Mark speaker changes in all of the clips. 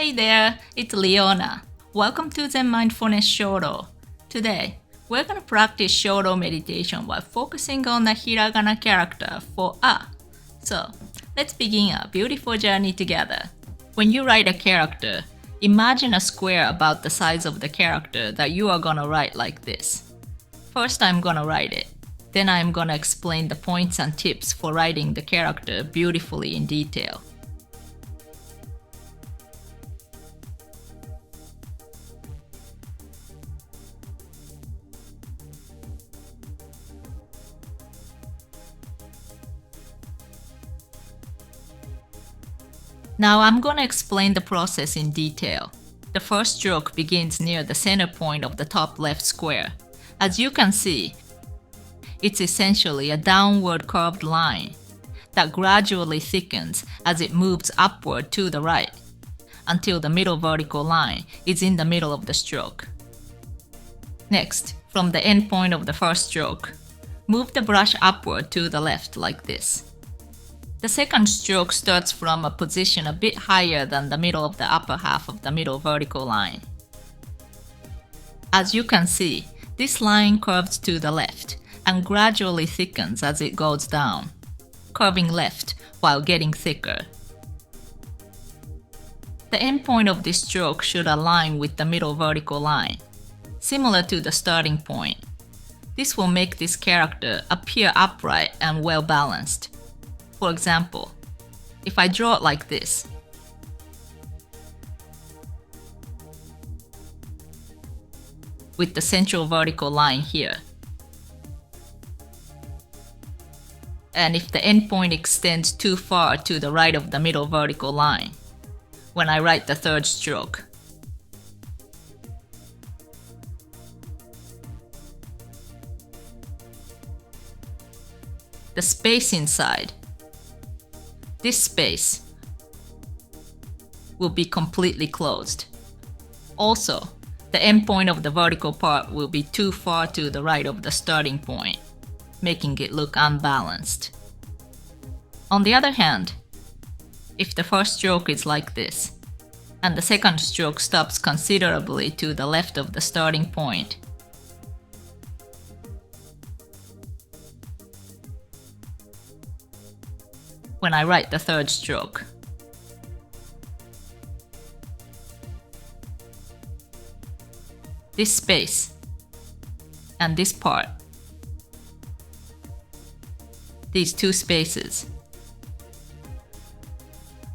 Speaker 1: Hey there, it's Leona. Welcome to Zen Mindfulness Shodo. Today, we're going to practice Shodo meditation while focusing on the Hiragana character for A. So, let's begin a beautiful journey together. When you write a character, imagine a square about the size of the character that you are going to write like this. First, I'm going to write it. Then I'm going to explain the points and tips for writing the character beautifully in detail. Now I'm going to explain the process in detail. The first stroke begins near the center point of the top left square. As you can see, it's essentially a downward curved line that gradually thickens as it moves upward to the right, until the middle vertical line is in the middle of the stroke. Next, from the end point of the first stroke, move the brush upward to the left like this. The second stroke starts from a position a bit higher than the middle of the upper half of the middle vertical line. As you can see, this line curves to the left and gradually thickens as it goes down, curving left while getting thicker. The end point of this stroke should align with the middle vertical line, similar to the starting point. This will make this character appear upright and well balanced. For example, if I draw it like this, with the central vertical line here, and if the endpoint extends too far to the right of the middle vertical line, when I write the third stroke, the space inside, this space will be completely closed. Also, the endpoint of the vertical part will be too far to the right of the starting point, making it look unbalanced. On the other hand, if the first stroke is like this, and the second stroke stops considerably to the left of the starting point, when I write the third stroke, this space and this part, these two spaces,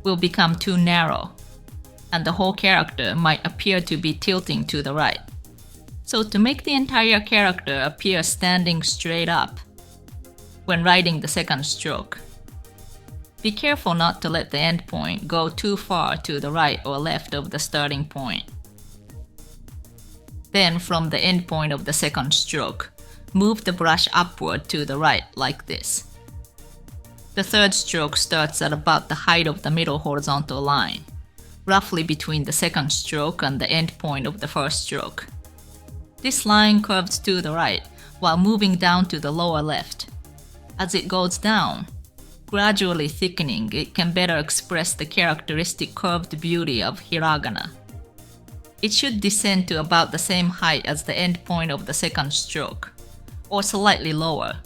Speaker 1: will become too narrow, and the whole character might appear to be tilting to the right. So to make the entire character appear standing straight up when writing the second stroke, be careful not to let the endpoint go too far to the right or left of the starting point. Then from the endpoint of the second stroke, move the brush upward to the right like this. The third stroke starts at about the height of the middle horizontal line, roughly between the second stroke and the endpoint of the first stroke. This line curves to the right while moving down to the lower left. As it goes down, gradually thickening, it can better express the characteristic curved beauty of Hiragana. It should descend to about the same height as the end point of the second stroke, or slightly lower.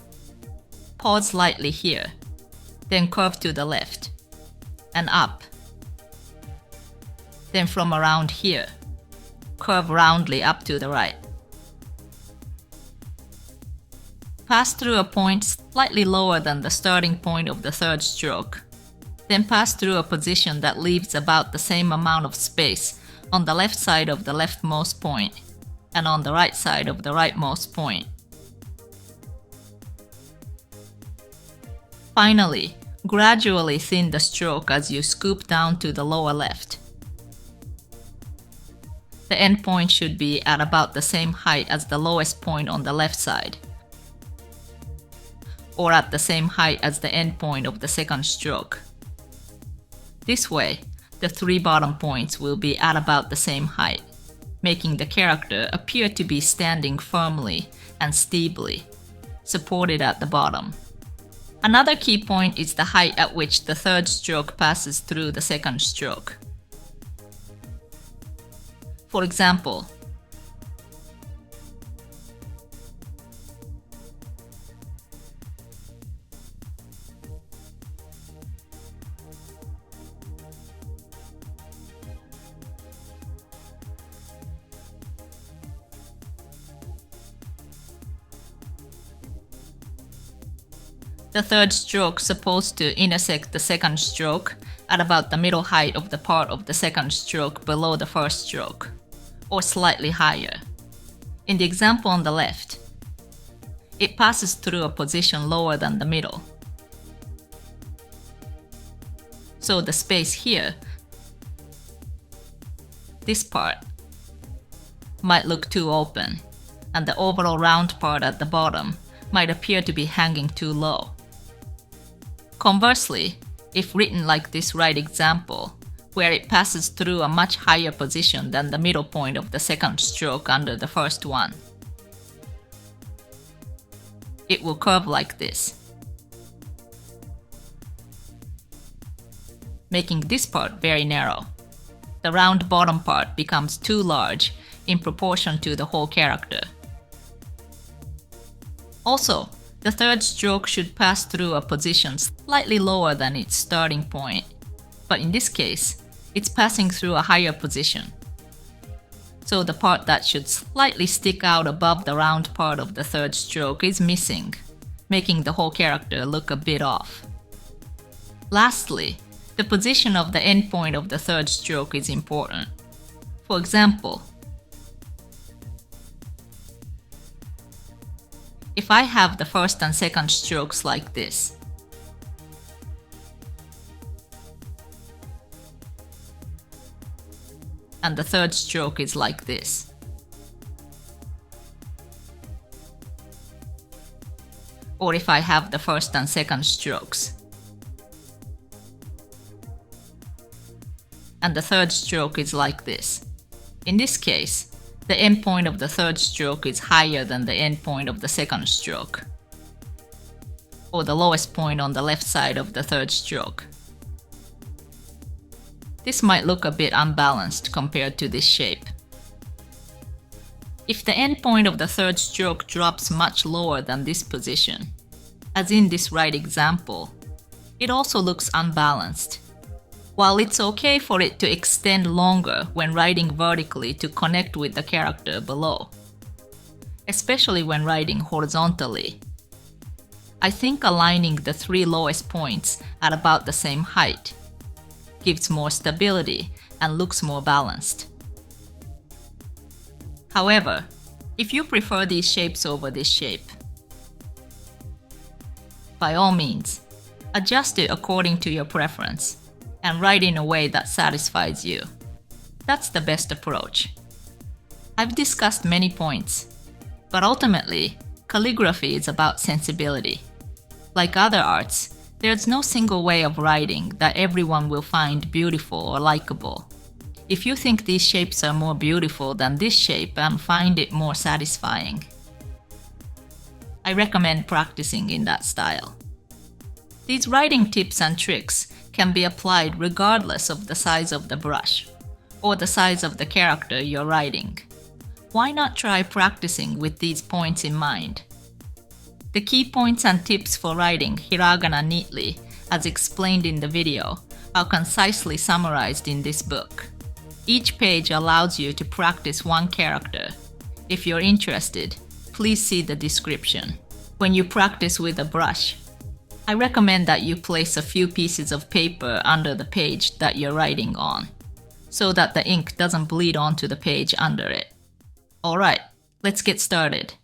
Speaker 1: Pause lightly here, then curve to the left, and up. Then from around here, curve roundly up to the right. Pass through a point slightly lower than the starting point of the third stroke. Then pass through a position that leaves about the same amount of space on the left side of the leftmost point and on the right side of the rightmost point. Finally, gradually thin the stroke as you scoop down to the lower left. The endpoint should be at about the same height as the lowest point on the left side, or at the same height as the endpoint of the second stroke. This way, the three bottom points will be at about the same height, making the character appear to be standing firmly and stably, supported at the bottom. Another key point is the height at which the third stroke passes through the second stroke. For example, the third stroke supposed to intersect the second stroke at about the middle height of the part of the second stroke below the first stroke, or slightly higher. In the example on the left, it passes through a position lower than the middle. So the space here, this part, might look too open, and the overall round part at the bottom might appear to be hanging too low. Conversely, if written like this right example, where it passes through a much higher position than the middle point of the second stroke under the first one, it will curve like this, making this part very narrow. The round bottom part becomes too large in proportion to the whole character. Also, the third stroke should pass through a position slightly lower than its starting point, but in this case, it's passing through a higher position. So the part that should slightly stick out above the round part of the third stroke is missing, making the whole character look a bit off. Lastly, the position of the end point of the third stroke is important. For example, if I have the first and second strokes like this, and the third stroke is like this, or if I have the first and second strokes, and the third stroke is like this. In this case, the end point of the third stroke is higher than the end point of the second stroke, or the lowest point on the left side of the third stroke. This might look a bit unbalanced compared to this shape. If the end point of the third stroke drops much lower than this position, as in this right example, it also looks unbalanced. While it's okay for it to extend longer when writing vertically to connect with the character below, especially when writing horizontally, I think aligning the three lowest points at about the same height gives more stability and looks more balanced. However, if you prefer these shapes over this shape, by all means, adjust it according to your preference and write in a way that satisfies you. That's the best approach. I've discussed many points, but ultimately, calligraphy is about sensibility. Like other arts, there's no single way of writing that everyone will find beautiful or likable. If you think these shapes are more beautiful than this shape and find it more satisfying, I recommend practicing in that style. These writing tips and tricks can be applied regardless of the size of the brush or the size of the character you're writing. Why not try practicing with these points in mind? The key points and tips for writing hiragana neatly, as explained in the video, are concisely summarized in this book. Each page allows you to practice one character. If you're interested, please see the description. When you practice with a brush, I recommend that you place a few pieces of paper under the page that you're writing on, so that the ink doesn't bleed onto the page under it. Alright, let's get started.